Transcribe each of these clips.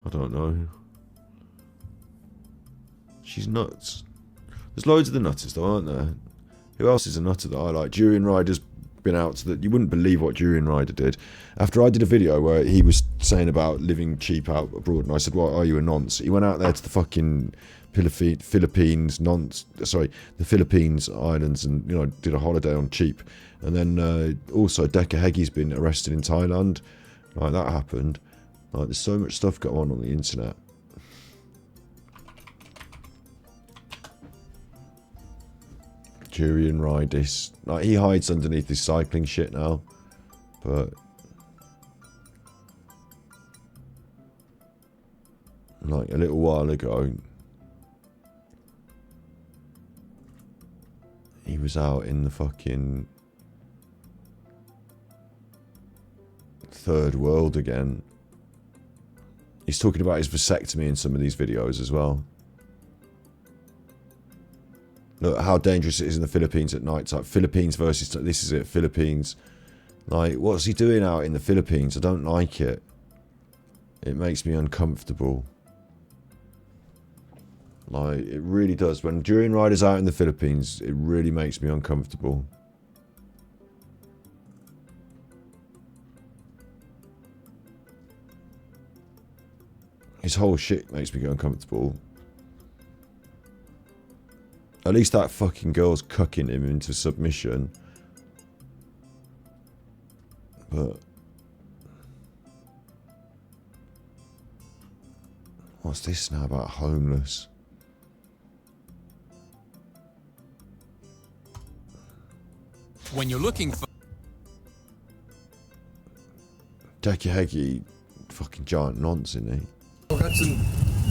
I don't know. She's nuts. There's loads of the nutters though, aren't there? Who else is a nutter that I like? Durianrider's been out to the... You wouldn't believe what Durianrider did. After I did a video where he was saying about living cheap out abroad, and I said, "What are you, a nonce?" He went out there to the fucking Philippines, the Philippines islands, and, you know, did a holiday on cheap. And then also Decker Heggie's been arrested in Thailand. Like, that happened. Like, there's so much stuff going on the internet. Durianrider, like, he hides underneath his cycling shit now, but like a little while ago, he was out in the fucking third world again. He's talking about his vasectomy in some of these videos as well. Look how dangerous it is in the Philippines at night time. Philippines versus... This is it, Philippines. Like, what's he doing out in the Philippines? I don't like it. It makes me uncomfortable. Like, it really does. When Durianrider's out in the Philippines, it really makes me uncomfortable. His whole shit makes me uncomfortable. At least that fucking girl's cucking him into submission. But what's this now about homeless? When you're looking for Decker Heggie, fucking giant nonce, isn't he? I've got some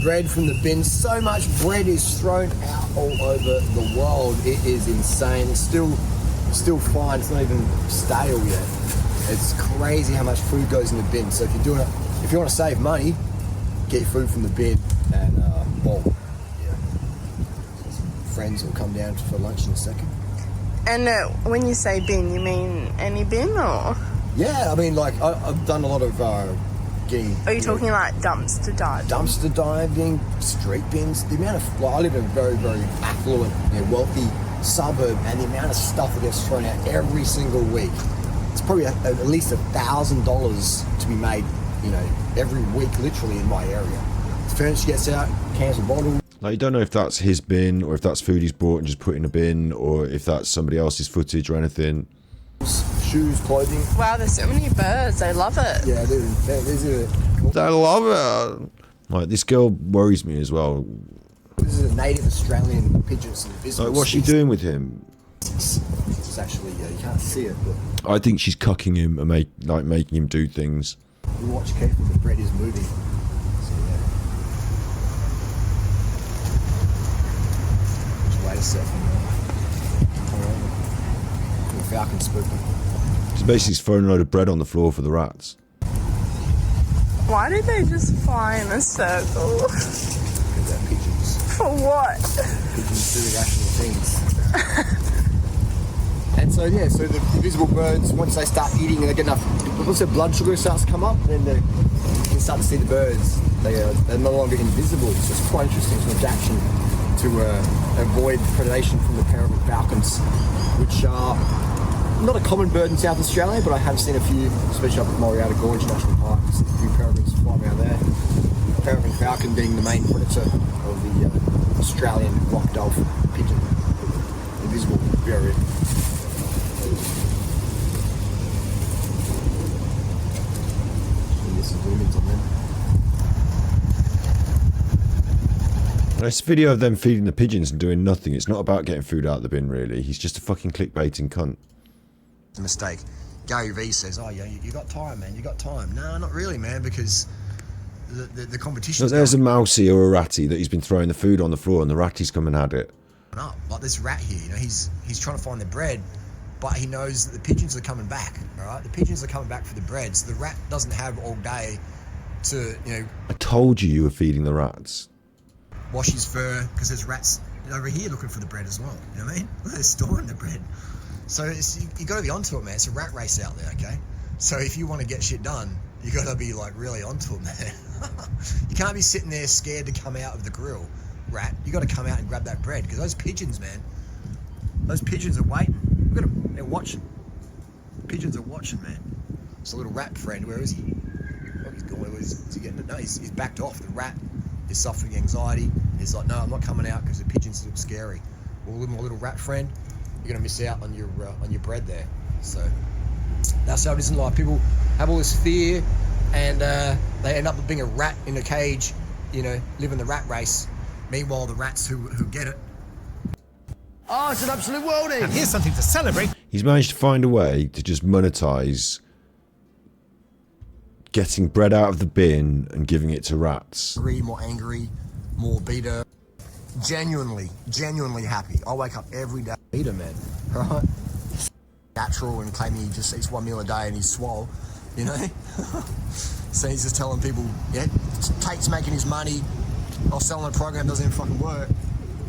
bread from the bin. So much bread is thrown out all over the world. It is insane. It's still fine. It's not even stale yet. It's crazy how much food goes in the bin. So if you're doing it, if you want to save money, get your food from the bin and well, yeah. Some friends will come down for lunch in a second. And when you say bin, you mean any bin or? Yeah, I mean, like I've done a lot of getting. Are you talking like dumpster diving? Dumpster diving, street bins. The amount of, like, I live in a very, very affluent, wealthy suburb, and the amount of stuff that gets thrown out every single week. It's probably at least $1,000 to be made, every week, literally, in my area. The furniture gets out, cans and bottles. Like, you don't know if that's his bin, or if that's food he's bought and just put in a bin, or if that's somebody else's footage or anything. Shoes, clothing. Wow, there's so many birds. I love it. Yeah, these are cool. I love it. Like, this girl worries me as well. This is a native Australian pigeon. Like, what's she doing with him? It's actually, you can't see it, but I think she's cucking him and making him do things. we watch carefully. The bread is moving. So yeah. Just wait a second. The falcon's spooky. She's basically throwing a load of bread on the floor for the rats. Why did they just fly in a circle? Because they're pigeons. For what? Pigeons do irrational things. And so, yeah, so the invisible birds, once they start eating, they get enough, once their blood sugar starts to come up, then you can start to see the birds. They're no longer invisible. So it's quite interesting. It's an adaptation to avoid predation from the peregrine falcons, which are not a common bird in South Australia, but I have seen a few, especially up at Moriata Gorge National Park. I've seen a few peregrines flying around there. The peregrine falcon being the main predator of the Australian rock dove pigeon. Invisible, very. It's a video of them feeding the pigeons and doing nothing. It's not about getting food out of the bin, really. He's just a fucking clickbaiting cunt. It's a mistake. Gary Vee says, oh, yeah, you got time, man. You got time. No, not really, man, because the competition. So there's a mousey or a ratty that he's been throwing the food on the floor, and the ratty's come and had it. Up. Like this rat here, he's trying to find the bread, but he knows that the pigeons are coming back, all right? The pigeons are coming back for the bread, so the rat doesn't have all day to, I told you were feeding the rats. Wash his fur, because there's rats over here looking for the bread as well, you know what I mean? They're storing the bread. So you got to be onto it, man. It's a rat race out there, okay? So if you want to get shit done, you got to be like really onto it, man. You can't be sitting there scared to come out of the grill, rat. You got to come out and grab that bread, because those pigeons, man, those pigeons are waiting. Look at them, they're watching. Pigeons are watching, man. It's a little rat friend. Where is he? Oh, he's gone. Where is he getting? No, he's backed off. The rat is suffering anxiety. He's like, no, I'm not coming out because the pigeons look scary. Well, my little rat friend, you're gonna miss out on your bread there. So that's how it is in life. People have all this fear, and they end up being a rat in a cage, you know, living the rat race. Meanwhile, the rats who get it. Oh, it's an absolute worldie! And here's something to celebrate. He's managed to find a way to just monetize getting bread out of the bin and giving it to rats. More angry, more bitter. Genuinely happy. I wake up every day. Bitter, man. Right? Natural and claiming he just eats one meal a day and he's swole, you know? So he's just telling people, yeah, Tate's making his money. I'll sell on a program doesn't even fucking work.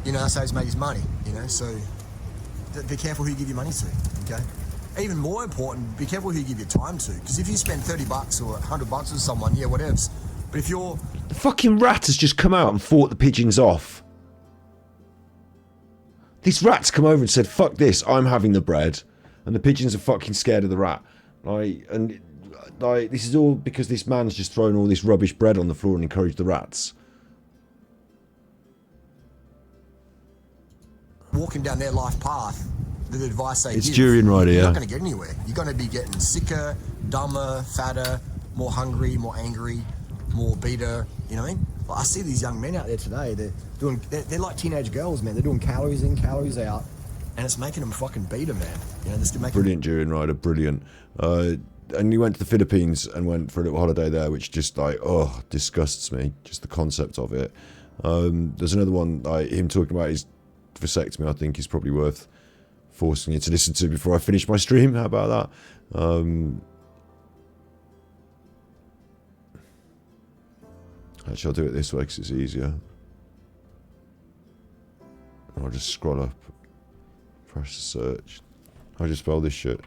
You know, that's how he's made his money, you know? So be careful who you give your money to, okay? Even more important, be careful who you give your time to. Because if you spend $30 or $100 with someone, yeah, whatevs. But if you're... The fucking rat has just come out and fought the pigeons off. These rats come over and said, fuck this, I'm having the bread. And the pigeons are fucking scared of the rat. This is all because this man's just thrown all this rubbish bread on the floor and encouraged the rats. Walking down their life path, the advice they give, it's Durianrider, yeah. You're not going to get anywhere. You're going to be getting sicker, dumber, fatter, more hungry, more angry, more bitter. You know what I mean? Like, I see these young men out there today. They're like teenage girls, man. They're doing calories in, calories out, and it's making them fucking bitter, man. You know, they're making brilliant Durianrider, brilliant. And he went to the Philippines and went for a little holiday there, which just disgusts me. Just the concept of it. There's another one, him talking about his vasectomy. I think is probably worth forcing you to listen to before I finish my stream. How about that? Actually, I'll do it this way because it's easier. I'll just scroll up, press search. How do you spell this shit?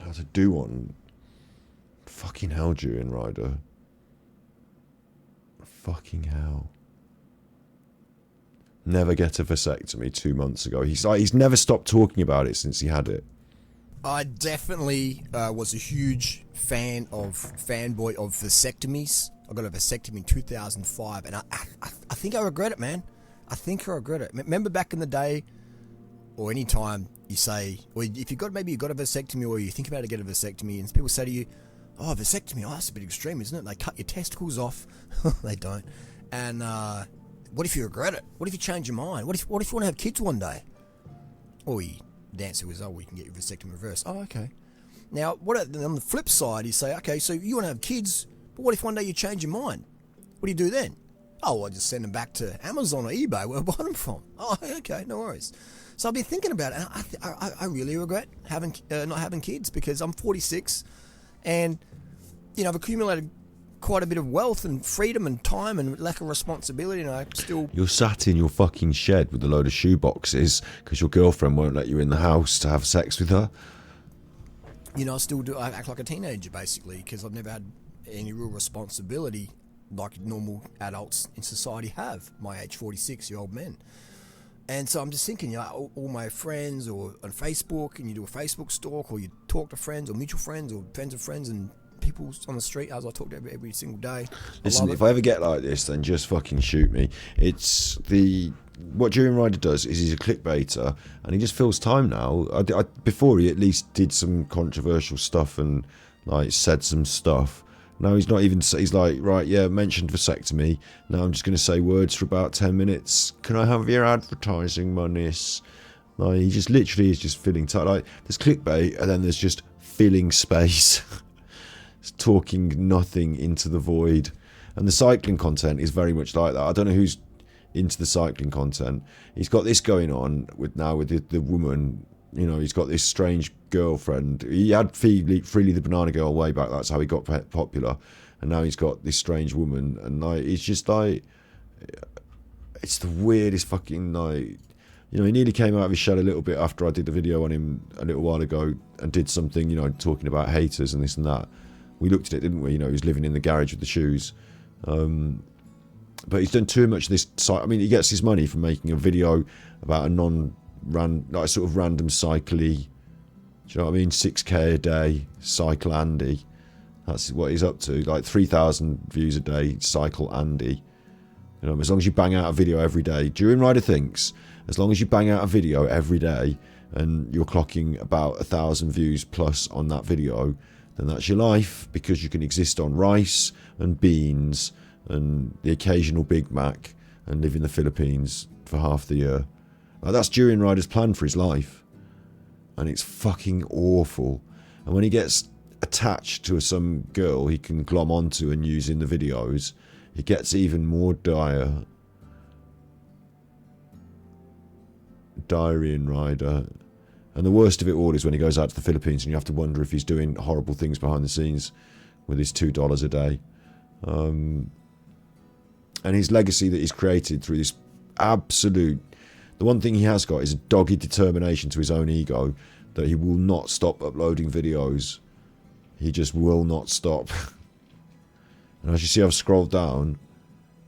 How to do one? Fucking hell, Durianrider. Fucking hell. Never get a vasectomy 2 months ago. He's never stopped talking about it since he had it. I definitely was a huge fanboy of vasectomies. I got a vasectomy in 2005, and I think I regret it, man. I think I regret it. Remember back in the day, or any time you say, or if you got a vasectomy, or you think about to get a vasectomy, and people say to you, "Oh, vasectomy, that's a bit extreme, isn't it? They cut your testicles off." They don't. And what if you regret it? What if you change your mind? What if you want to have kids one day? Or the answer was, we can get your vasectomy reversed. Oh, okay. Now, on the flip side, you say, okay, so you want to have kids, but what if one day you change your mind? What do you do then? Oh, well, I just send them back to Amazon or eBay where I buy them from. Oh, okay, no worries. So I've been thinking about it, and I really regret not having kids, because I'm 46, and I've accumulated quite a bit of wealth and freedom and time and lack of responsibility, and I still... You're sat in your fucking shed with a load of shoe boxes because your girlfriend won't let you in the house to have sex with her. I act like a teenager, basically, because I've never had any real responsibility like normal adults in society have, my age, 46-year-old men. And so I'm just thinking, all my friends, or on Facebook, and you do a Facebook stalk, or you talk to friends, or mutual friends, or friends of friends, and people on the street, as I talk to every single day. Listen, if I ever get like this, then just fucking shoot me. What Durianrider does is he's a clickbaiter, and he just fills time now. Before he at least did some controversial stuff and said some stuff. Now he's not even. He's like, right, yeah, mentioned vasectomy. Now I'm just going to say words for about 10 minutes. Can I have your advertising monies? He just literally is just filling time. There's clickbait, and then there's just filling space. It's talking nothing into the void. And the cycling content is very much like that. I don't know who's into the cycling content. He's got this going on with the woman. He's got this strange girlfriend. He had Freely the Banana Girl way back. That's how he got popular. And now he's got this strange woman. And it's just it's the weirdest fucking You know, he nearly came out of his shell a little bit after I did the video on him a little while ago and did something, you know, talking about haters and this and that. We looked at it, didn't we? You know, he was living in the garage with the shoes. But he's done too much of this site. I mean, he gets his money from making a video about a like sort of random cycle-y, do you know what I mean? 6k a day, Cycle Andy. That's what he's up to. Like 3,000 views a day, Cycle Andy. You know, as long as you bang out a video every day. Durianrider thinks, as long as you bang out a video every day and you're clocking about 1,000 views plus on that video, then that's your life, because you can exist on rice and beans and the occasional Big Mac and live in the Philippines for half the year. Like, that's Durianrider's plan for his life. And it's fucking awful. And when he gets attached to some girl he can glom onto and use in the videos, it gets even more dire. Durianrider. And the worst of it all is when he goes out to the Philippines and you have to wonder if he's doing horrible things behind the scenes with his $2 a day. And his legacy that he's created through this absolute... The one thing he has got is a dogged determination to his own ego that he will not stop uploading videos. He just will not stop. And as you see, I've scrolled down.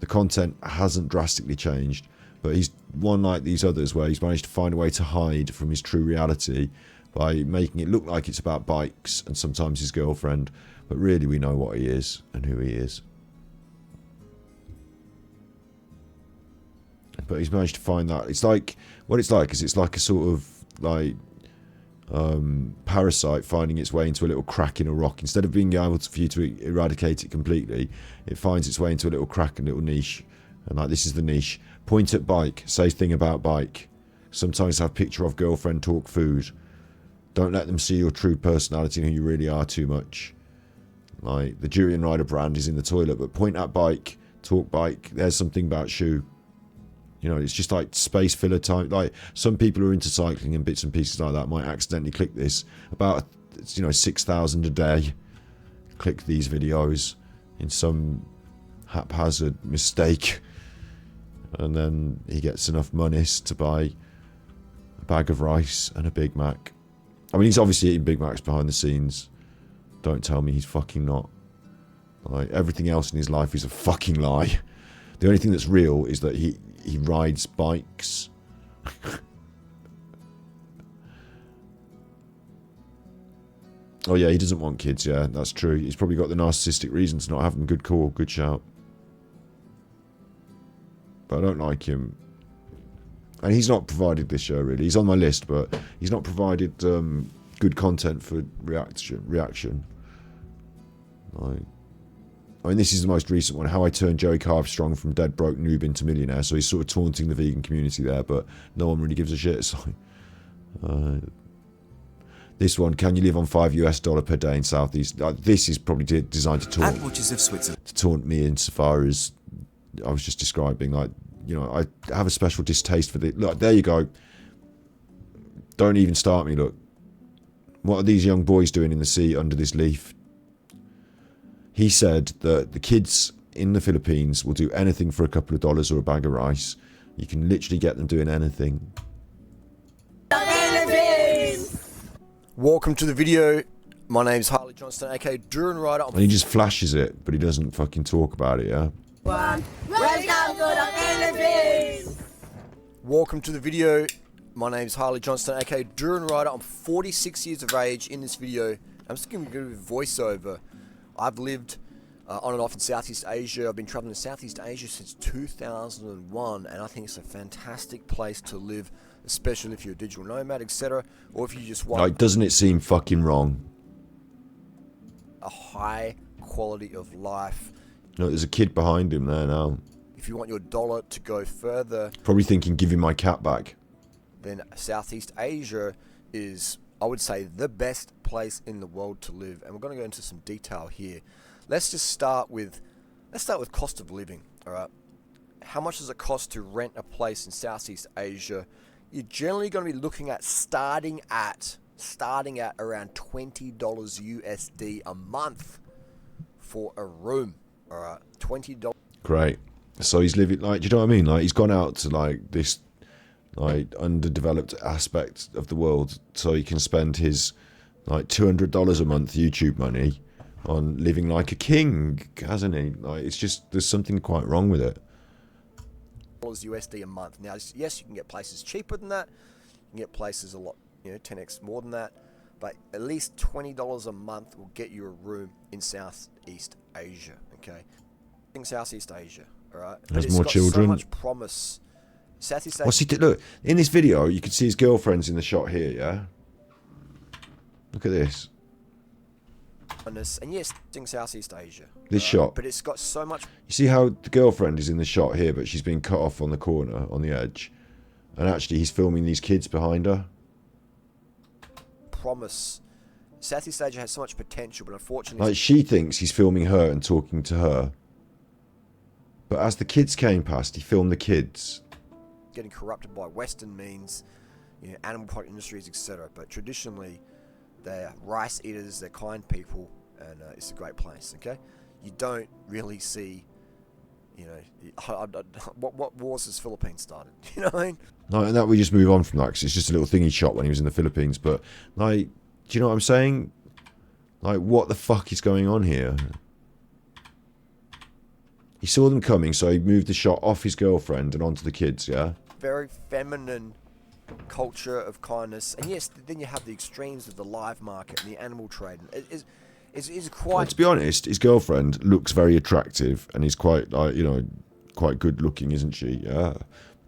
The content hasn't drastically changed. But he's one like these others where he's managed to find a way to hide from his true reality by making it look like it's about bikes and sometimes his girlfriend. But really we know what he is and who he is. But he's managed to find that. It's like, what it's like is it's like a sort of like parasite finding its way into a little crack in a rock. Instead of being able for you to eradicate it completely, it finds its way into a little crack, a little niche. And like, this is the niche. Point at bike, say thing about bike. Sometimes have picture of girlfriend, talk food. Don't let them see your true personality and who you really are too much. Like, the Durianrider brand is in the toilet, but point at bike, talk bike, there's something about shoe. You know, it's just like space filler type. Like, some people who are into cycling and bits and pieces like that might accidentally click this. About, you know, 6,000 a day click these videos in some haphazard mistake. And then he gets enough monies to buy a bag of rice and a Big Mac. I mean, he's obviously eating Big Macs behind the scenes. Don't tell me he's fucking not. Like, everything else in his life is a fucking lie. The only thing that's real is that he rides bikes. Oh yeah, he doesn't want kids, yeah, that's true. He's probably got the narcissistic reason to not have them. Good call, good shout. But I don't like him. And he's not provided this show, really. He's on my list, but he's not provided good content for reaction. Like, I mean, this is the most recent one. How I turned Joey Carvestrong from dead broke noob into millionaire. So he's sort of taunting the vegan community there, but no one really gives a shit. So, this one, can you live on $5 per day in Southeast? This is probably designed to taunt. Witches of Switzerland. To taunt me insofar as I was just describing. Like, you know, I have a special distaste for the. Look, there you go. Don't even start me. Look, what are these young boys doing in the sea under this leaf? He said that the kids in the Philippines will do anything for a couple of dollars or a bag of rice. You can literally get them doing anything. Welcome to the video. My name's Harley Johnston, aka Durianrider. And he just flashes it, but he doesn't fucking talk about it, yeah? Welcome to the Philippines. Welcome to the video. My name's Harley Johnston, aka Durianrider. I'm 46 years of age in this video. I'm just going to give a voiceover. I've lived on and off in Southeast Asia. I've been traveling in Southeast Asia since 2001, and I think it's a fantastic place to live, especially if you're a digital nomad, etc., or if you just want Like, doesn't it seem fucking wrong? a high quality of life. No, there's a kid behind him there now. If you want your dollar to go further, Probably thinking, give him my cat back. then Southeast Asia is, I would say, the best place in the world to live. And we're going to go into some detail here. Let's start with cost of living. All right, how much does it cost to rent a place in Southeast Asia? You're generally going to be looking at starting at around $20 USD a month for a room. All right, $20. Great. So he's living, like, do you know what I mean? Like, he's gone out to, like, this like underdeveloped aspect of the world, so he can spend his like $200 a month YouTube money on living like a king, hasn't he? Like, it's just, there's something quite wrong with it. USD a month. Now, yes, you can get places cheaper than that. You can get places a lot, 10x more than that. But at least $20 a month will get you a room in Southeast Asia. Okay, in Southeast Asia, all right. There's more children. So much promise. Southeast Asia. What's he did? Look, in this video, you can see his girlfriend's in the shot here. Yeah. Look at this. And yes, in Southeast Asia. This shot. But it's got so much. You see how the girlfriend is in the shot here, but she's been cut off on the corner, on the edge, and actually he's filming these kids behind her. Promise. Southeast Asia has so much potential, but unfortunately, like, she thinks he's filming her and talking to her, but as the kids came past, he filmed the kids. Getting corrupted by Western means, animal product industries, etc. But traditionally, they're rice eaters, they're kind people, and it's a great place. Okay, you don't really see, what wars has Philippines started? You know what I mean? No, and that we just move on from that because it's just a little thing he shot when he was in the Philippines. But like, do you know what I'm saying? Like, what the fuck is going on here? He saw them coming, so he moved the shot off his girlfriend and onto the kids. Yeah. Very feminine culture of kindness, and yes, then you have the extremes of the live market and the animal trade. It's quite. Well, to be honest, his girlfriend looks very attractive, and he's quite like, quite good looking, isn't she? Yeah,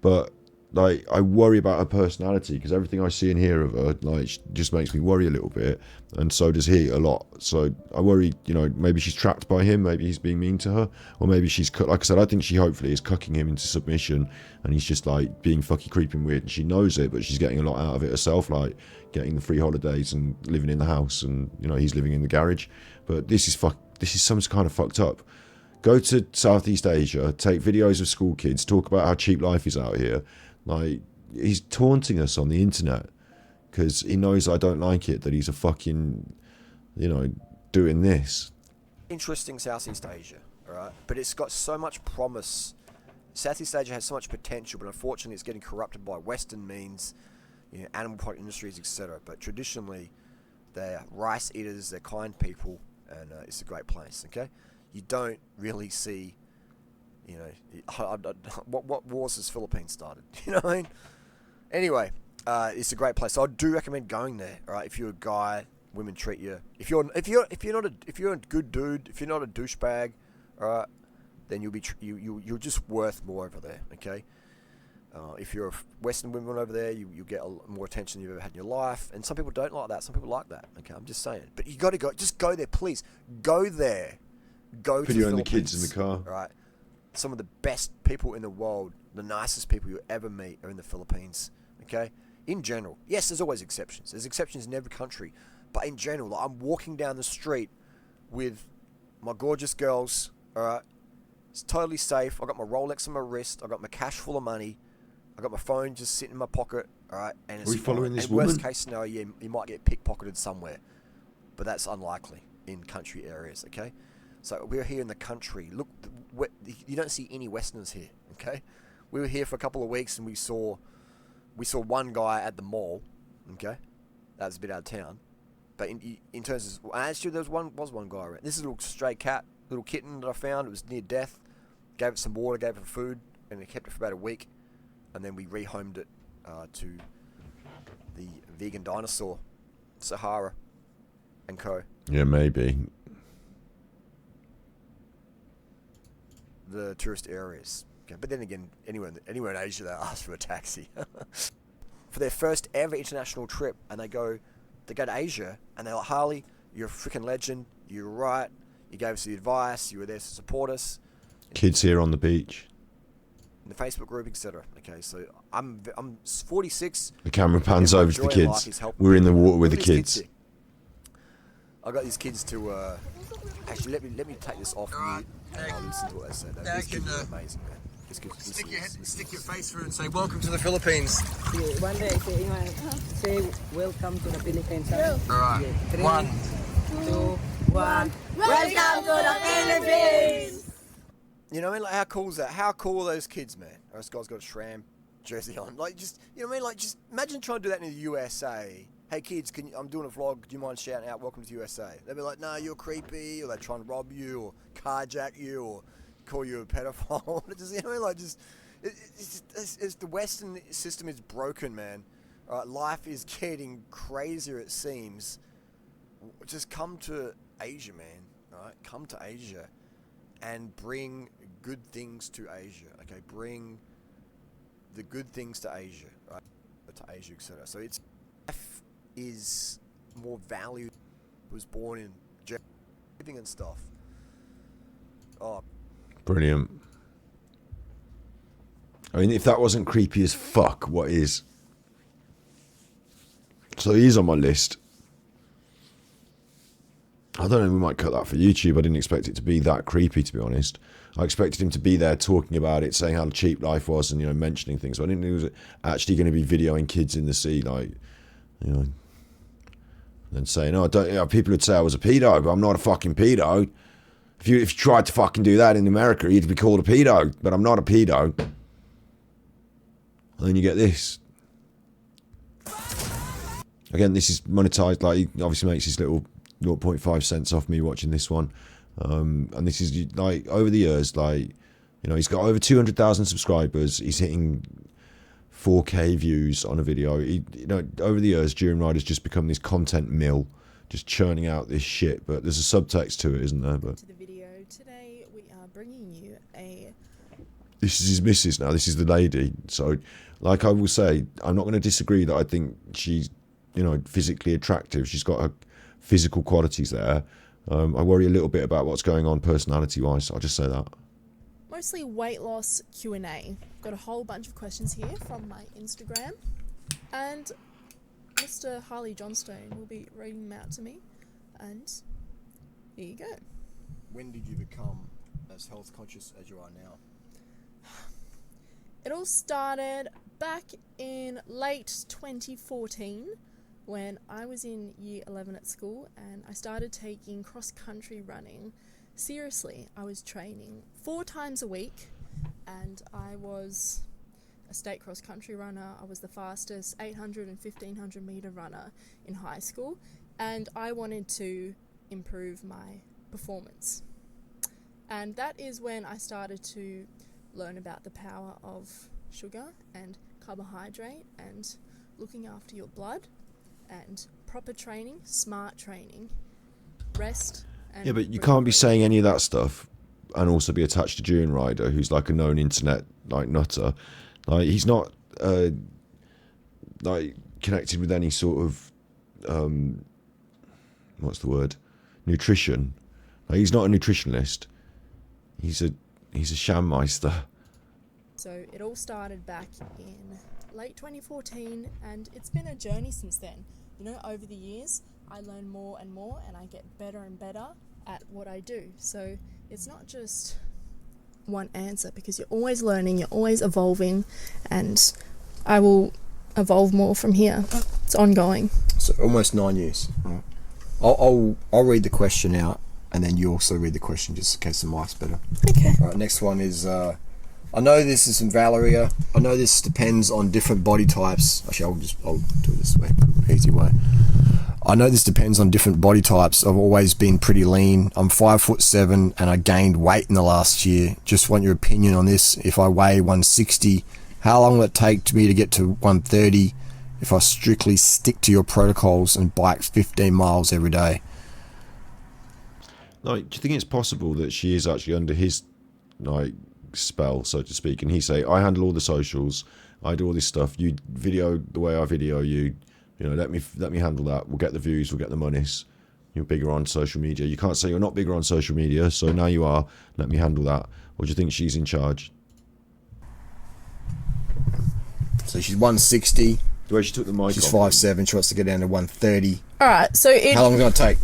but like, I worry about her personality because everything I see and hear of her, like, just makes me worry a little bit, and so does he a lot. So I worry, maybe she's trapped by him, maybe he's being mean to her, or maybe she's like I said, I think she hopefully is cucking him into submission, and he's just like being fucking creeping weird, and she knows it, but she's getting a lot out of it herself, like getting the free holidays and living in the house, and he's living in the garage. But this is some kind of fucked up. Go to Southeast Asia, take videos of school kids, talk about how cheap life is out here. Like, he's taunting us on the internet because he knows I don't like it, that he's a fucking, doing this. Interesting Southeast Asia, all right? But it's got so much promise. Southeast Asia has so much potential, but unfortunately it's getting corrupted by Western means, animal product industries, etc. But traditionally, they're rice eaters, they're kind people, and it's a great place, okay? You don't really see, what wars has Philippines started? You know what I mean? Anyway, it's a great place. So I do recommend going there. All right, if you're a guy, women treat you. If you're a good dude, if you're not a douchebag, all right, then you're just worth more over there. Okay. If you're a Western woman over there, you get more attention than you've ever had in your life. And some people don't like that. Some people like that. Okay, I'm just saying. But you got to go. Just go there, please. Go there. Go to the Philippines. Video and the kids in the car. All right. Some of the best people in the world, the nicest people you'll ever meet are in the Philippines. Okay? In general. Yes, there's always exceptions. There's exceptions in every country. But in general, like, I'm walking down the street with my gorgeous girls. All right? It's totally safe. I got my Rolex on my wrist. I got my cash full of money. I got my phone just sitting in my pocket. All right? And it's Are we following this and woman? Worst case scenario, you might get pickpocketed somewhere. But that's unlikely in country areas. Okay? So we're here in the country. Look, you don't see any Westerners here. Okay, we were here for a couple of weeks and we saw one guy at the mall. Okay, that was a bit out of town. But in terms of actually, there was one guy around. This is a little stray cat, little kitten that I found. It was near death. Gave it some water, gave it food, and we kept it for about a week, and then we rehomed it to the vegan dinosaur, Sahara, and co. Yeah, maybe. The tourist areas. Okay. But then again, anywhere in Asia, they ask for a taxi. For their first ever international trip, and they go to Asia, and they're like, Harley, you're a freaking legend, you're right, you gave us the advice, you were there to support us. Kids here on the beach. In the Facebook group, etc. Okay, so I'm 46. The camera pans over to the kids. We're in the water with the kids. I got these kids to actually let me take this off mute and I'll listen to what they say. These kids are amazing, man. Stick your face through and say welcome to the Philippines. One day say welcome to the Philippines. Alright. Yeah, 1, 2, 1. Welcome to the Philippines. You know what I mean? Like, how cool is that? How cool are those kids, man? This guy's got a jersey on. Like, just, you know what I mean? Like, just imagine trying to do that in the USA. Hey kids, I'm doing a vlog. Do you mind shouting out, "Welcome to the USA"? They'd be like, "No, you're creepy," or they try and rob you, or carjack you, or call you a pedophile. Just, you know what I mean? Like, just it's the Western system is broken, man. All right, life is getting crazier. It seems. Just come to Asia, man. All right, come to Asia, and bring good things to Asia. Okay, bring the good things to Asia, right? To Asia, etc. So it's life is more valued. Was born in living and stuff. Oh, Brilliant. I mean, if that wasn't creepy as fuck, what is? So he's on my list. I don't know, we might cut that for YouTube. I didn't expect it to be that creepy, to be honest. I expected him to be there talking about it, saying how cheap life was and, you know, mentioning things. But I didn't think he was actually going to be videoing kids in the sea, like, you know, and saying, oh, don't, you know, people would say I was a pedo, but I'm not a fucking pedo. If you tried to fucking do that in America, you'd be called a pedo, but I'm not a pedo. And then you get this. Again, this is monetized. Like, he obviously makes his little 0.5 cents off me watching this one. And this is, like, over the years, like, you know, he's got over 200,000 subscribers. He's hitting 4K views on a video. You know, over the years, Durianrider's just become this content mill, just churning out this shit. But there's a subtext to it, isn't there? But To the video today, we are bringing you a. this is his missus now. This is the lady. So, like I will say, I'm not going to disagree that I think she's, you know, physically attractive. She's got her physical qualities there. I worry a little bit about what's going on personality-wise. I'll just say that. Mostly weight loss Q&A. I've got a whole bunch of questions here from my Instagram, and Mr. Harley Johnstone will be reading them out to me, and here you go. when did you become as health conscious as you are now? It all started back in late 2014 when I was in year 11 at school and I started taking cross-country running seriously. I was training 4 times a week and I was a state cross-country runner. I was the fastest 800 and 1500 meter runner in high school, and I wanted to improve my performance. And that is when I started to learn about the power of sugar and carbohydrate and looking after your blood and proper training, smart training, rest. And yeah, but you can't be saying any of that stuff and also be attached to Durianrider, who's like a known internet like nutter. Like he's not like connected with any sort of what's the word? Nutrition. Like, he's not a nutritionist. He's a shammeister. So it all started back in late 2014 and it's been a journey since then. You know, over the years I learn more and more and I get better and better at what I do. So it's not just one answer, because you're always learning, you're always evolving, and I will evolve more from here. It's ongoing. So almost 9 years. Right. I'll read the question out, and then you also read the question just in case the mic's better. Okay. All right. Next one is. I know this is from Valeria. I know this depends on different body types. Actually, I'll do it this way, easy way. I know this depends on different body types. I've always been pretty lean. I'm 5'7" and I gained weight in the last year. Just want your opinion on this. If I weigh 160, how long will it take me to get to 130 if I strictly stick to your protocols and bike 15 miles every day? Like, do you think it's possible that she is actually under his like spell, so to speak, and he say, I handle all the socials, I do all this stuff, you video the way I video you, you know, let me handle that, we'll get the views, we'll get the monies, you're bigger on social media. You can't say you're not bigger on social media, so now you are, let me handle that. Or do you think she's in charge? So she's 160. The way she took the mic She's off. 5'7". She wants to get down to 130. Alright, so How long is it going to take?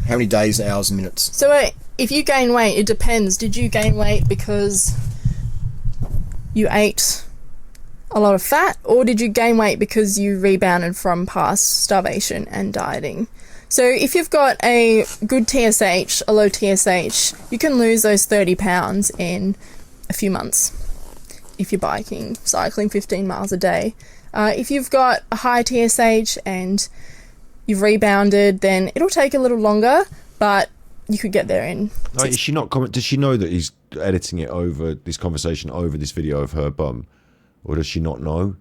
How many days, hours, and minutes? So if you gain weight, it depends. Did you gain weight because you ate a lot of fat, or did you gain weight because you rebounded from past starvation and dieting? So if you've got a good TSH, a low TSH, you can lose those 30 pounds in a few months. if you're biking, cycling 15 miles a day. If you've got a high TSH and you've rebounded, then it'll take a little longer, but you could get there in... Is she not does she know that he's editing it over, this conversation over this video of her bum? Or does she not know?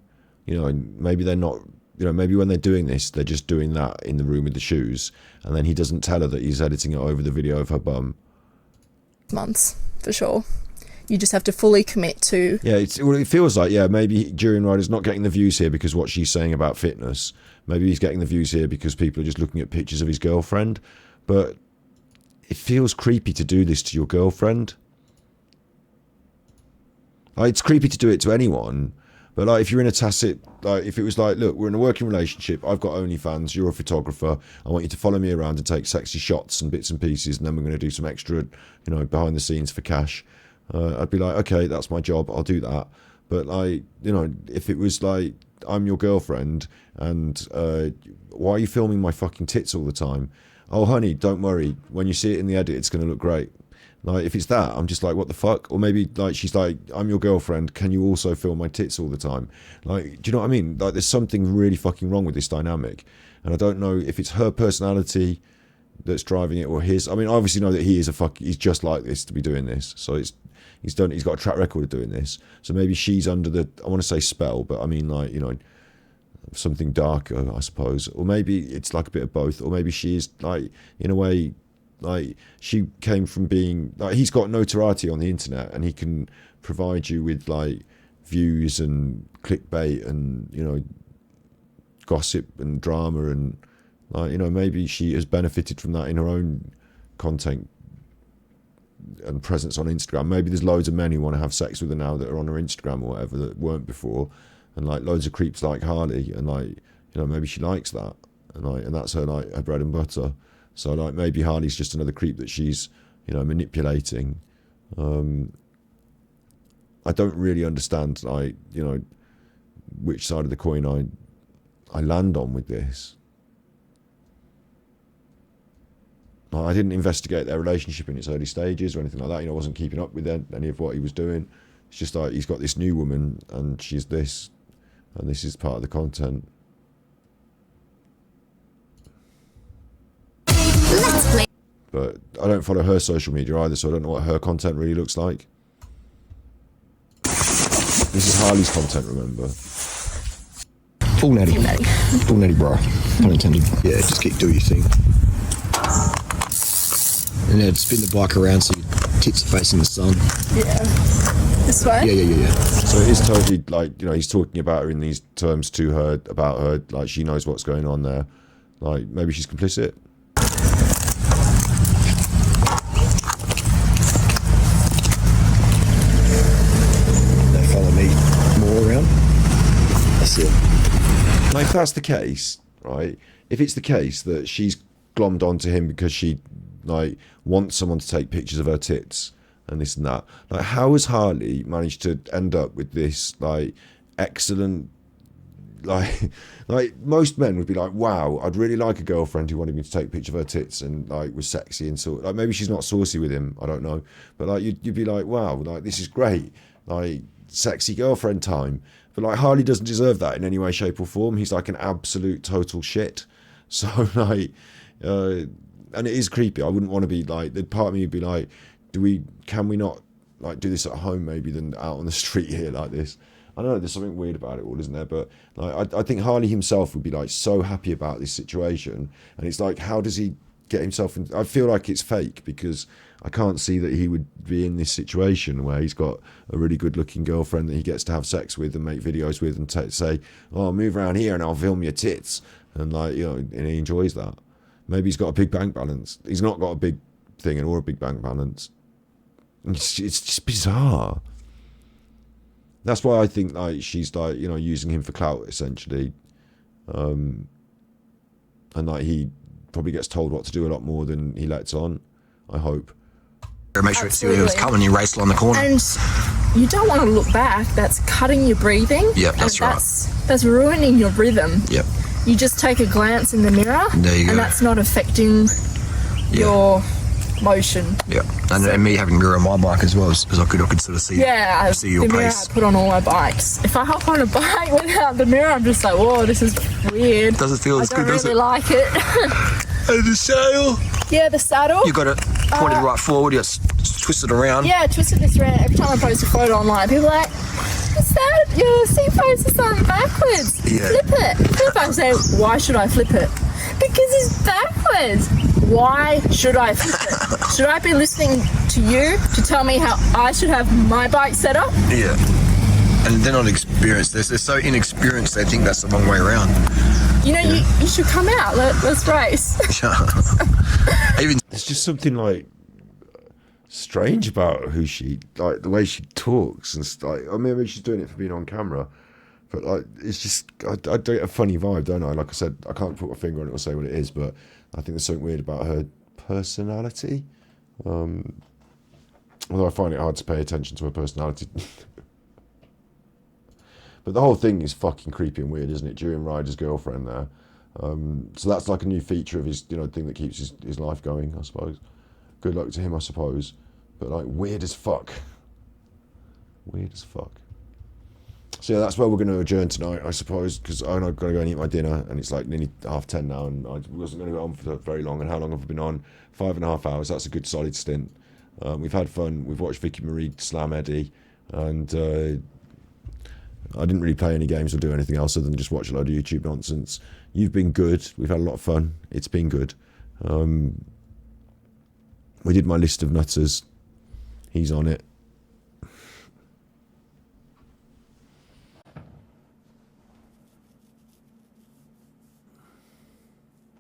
You know, maybe they're not... You know, maybe when they're doing this, they're just doing that in the room with the shoes, and then he doesn't tell her that he's editing it over the video of her bum. Months, for sure. You just have to fully commit to... Yeah, it feels like, maybe Durianrider's not getting the views here because what she's saying about fitness. Maybe he's getting the views here because people are just looking at pictures of his girlfriend. But it feels creepy to do this to your girlfriend. Like, it's creepy to do it to anyone. But like, if you're in a tacit, like, if it was like, look, we're in a working relationship, I've got OnlyFans, you're a photographer, I want you to follow me around and take sexy shots and bits and pieces, and then we're going to do some extra, you know, behind the scenes for cash. I'd be like, okay, that's my job, I'll do that. But like, you know, if it was like, I'm your girlfriend, and why are you filming my fucking tits all the time? Oh, honey, don't worry, when you see it in the edit, it's going to look great. Like, if it's that, I'm just like, what the fuck? Or maybe, like, she's like, I'm your girlfriend, can you also film my tits all the time? Like, do you know what I mean? Like, there's something really fucking wrong with this dynamic. And I don't know if it's her personality that's driving it or his. I mean, I obviously know that he is he's just like this to be doing this. So he's got a track record of doing this. So maybe she's under the, I want to say spell, but I mean, like, you know, something darker, I suppose. Or maybe it's like a bit of both. Or maybe she is, like, in a way... Like, she came from being... Like, he's got notoriety on the internet, and he can provide you with, like, views and clickbait and, you know, gossip and drama, and, like, you know, maybe she has benefited from that in her own content and presence on Instagram. Maybe there's loads of men who want to have sex with her now that are on her Instagram or whatever that weren't before, and, like, loads of creeps like Harley, and, like, you know, maybe she likes that, and, like, and that's her, like, her bread and butter. So, like, maybe Harley's just another creep that she's, you know, manipulating. I don't really understand, like, you know, which side of the coin I land on with this. Like, I didn't investigate their relationship in its early stages or anything like that. You know, I wasn't keeping up with any of what he was doing. It's just like, he's got this new woman, and she's this, and this is part of the content. But I don't follow her social media either, so I don't know what her content really looks like. This is Harley's content, remember? Full natty. Full natty, bro. Pun intended. Yeah, just keep doing your thing. And then spin the bike around so your tits are facing the sun. Yeah. This way? Yeah. So it is totally, like, you know, he's talking about her in these terms to her, about her, like, she knows what's going on there. Like, maybe she's complicit. Now, if that's the case, right? If it's the case that she's glommed onto him because she, like, wants someone to take pictures of her tits and this and that, like, how has Harley managed to end up with this, like, excellent, like most men would be like, wow, I'd really like a girlfriend who wanted me to take a picture of her tits and, like, was sexy and sort, like, maybe she's not saucy with him, I don't know, but, like, you'd be like, wow, like, this is great, like, sexy girlfriend time. But, like, Harley doesn't deserve that in any way, shape or form. He's like an absolute total shit. So, like, and it is creepy. I wouldn't want to be like, the part of me would be like, can we not, like, do this at home maybe than out on the street here like this? I know there's something weird about it all, isn't there? But, like, I think Harley himself would be, like, so happy about this situation. And it's like, how does he get himself in? I feel like it's fake, because I can't see that he would be in this situation where he's got a really good looking girlfriend that he gets to have sex with and make videos with and say, oh, move around here and I'll film your tits. And, like, you know, and he enjoys that. Maybe he's got a big bank balance. He's not got a big thing or a big bank balance. It's just bizarre. That's why I think, like, she's, like, you know, using him for clout, essentially. And, like, he probably gets told what to do a lot more than he lets on, I hope. Make sure it's was coming, you race along the corner. And you don't want to look back. That's cutting your breathing. Yep, that's right. That's ruining your rhythm. Yep. You just take a glance in the mirror, there you go. and that's not affecting your motion. Yeah, and me having mirror on my bike as well, because I could sort of see see your the mirror pace. I put on all my bikes. If I hop on a bike without the mirror, I'm just like, whoa, this is weird. Does it feel as good? I don't really like it. And the saddle. Yeah, the saddle. You got it pointed right forward. You got twisted around. Yeah, I twisted this around. Every time I post a photo online, people are like, what's that? Your seat post is on backwards. Yeah. Flip it. Flip it. I'm saying, why should I flip it? Because it's backwards. Why should I flip it? Should I be listening to you to tell me how I should have my bike set up? Yeah. And they're not experienced. They're so inexperienced, they think that's the wrong way around. You know, you should come out. Let's race. Even There's just something like strange about who she, like the way she talks and stuff. I mean, maybe she's doing it for being on camera, but like it's just I don't get a funny vibe, don't I? Like I said, I can't put my finger on it or say what it is, but I think there's something weird about her personality. Although I find it hard to pay attention to her personality. But the whole thing is fucking creepy and weird, isn't it? Durianrider's girlfriend there. So that's like a new feature of his, thing that keeps his life going, I suppose. Good luck to him, I suppose. But like, weird as fuck. Weird as fuck. So yeah, that's where we're going to adjourn tonight, I suppose, because I'm going to go and eat my dinner, and it's like nearly 10:30 now, and I wasn't going to go on for very long. And how long have I been on? 5.5 hours. That's a good solid stint. We've had fun. We've watched Vicky Marie slam Eddie, and I didn't really play any games or do anything else other than just watch a load of YouTube nonsense. You've been good. We've had a lot of fun. It's been good. We did my list of nutters. He's on it.